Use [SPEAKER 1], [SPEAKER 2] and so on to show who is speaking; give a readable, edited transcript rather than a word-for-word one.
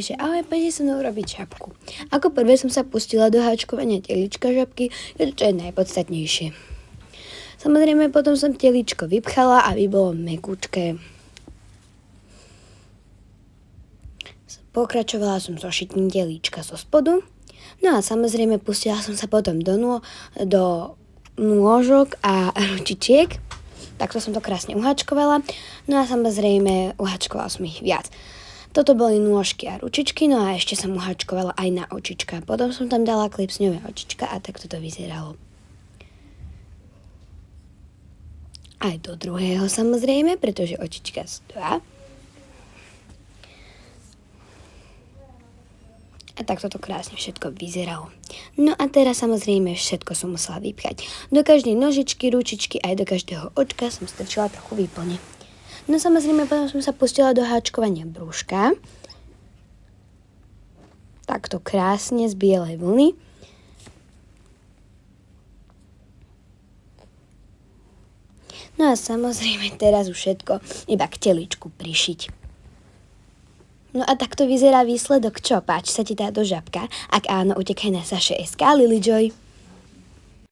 [SPEAKER 1] že ahoj, poďte so mnou robiť žabku. Ako prvé som sa pustila do háčkovania telička žabky, čo je najpodstatnejšie. Samozrejme, potom som teličko vypchala, aby bolo mekúčké. Pokračovala som so šitím telička zo spodu. No a samozrejme, pustila som sa potom do nôžok a ručičiek. Takto som to krásne uhačkovala. No a samozrejme, uhačkovala som ich viac. Toto boli nôžky a ručičky, no a ešte som uhačkovala aj na očička. Potom som tam dala klipsňové očička a takto to vyzeralo. Aj do druhého samozrejme, pretože očička sú dva. A takto to krásne všetko vyzeralo. No a teraz samozrejme všetko som musela vypchať. Do každej nožičky, ručičky aj do každého očka som strčila trochu výplne. No samozrejme potom som sa pustila do háčkovania brúška. Takto krásne z bielej vlny. No a samozrejme teraz už všetko iba k teličku prišiť. No a takto vyzerá výsledok, čo? Páči sa ti táto žabka? Ak áno, utekaj na Saše.sk, Lily Joy.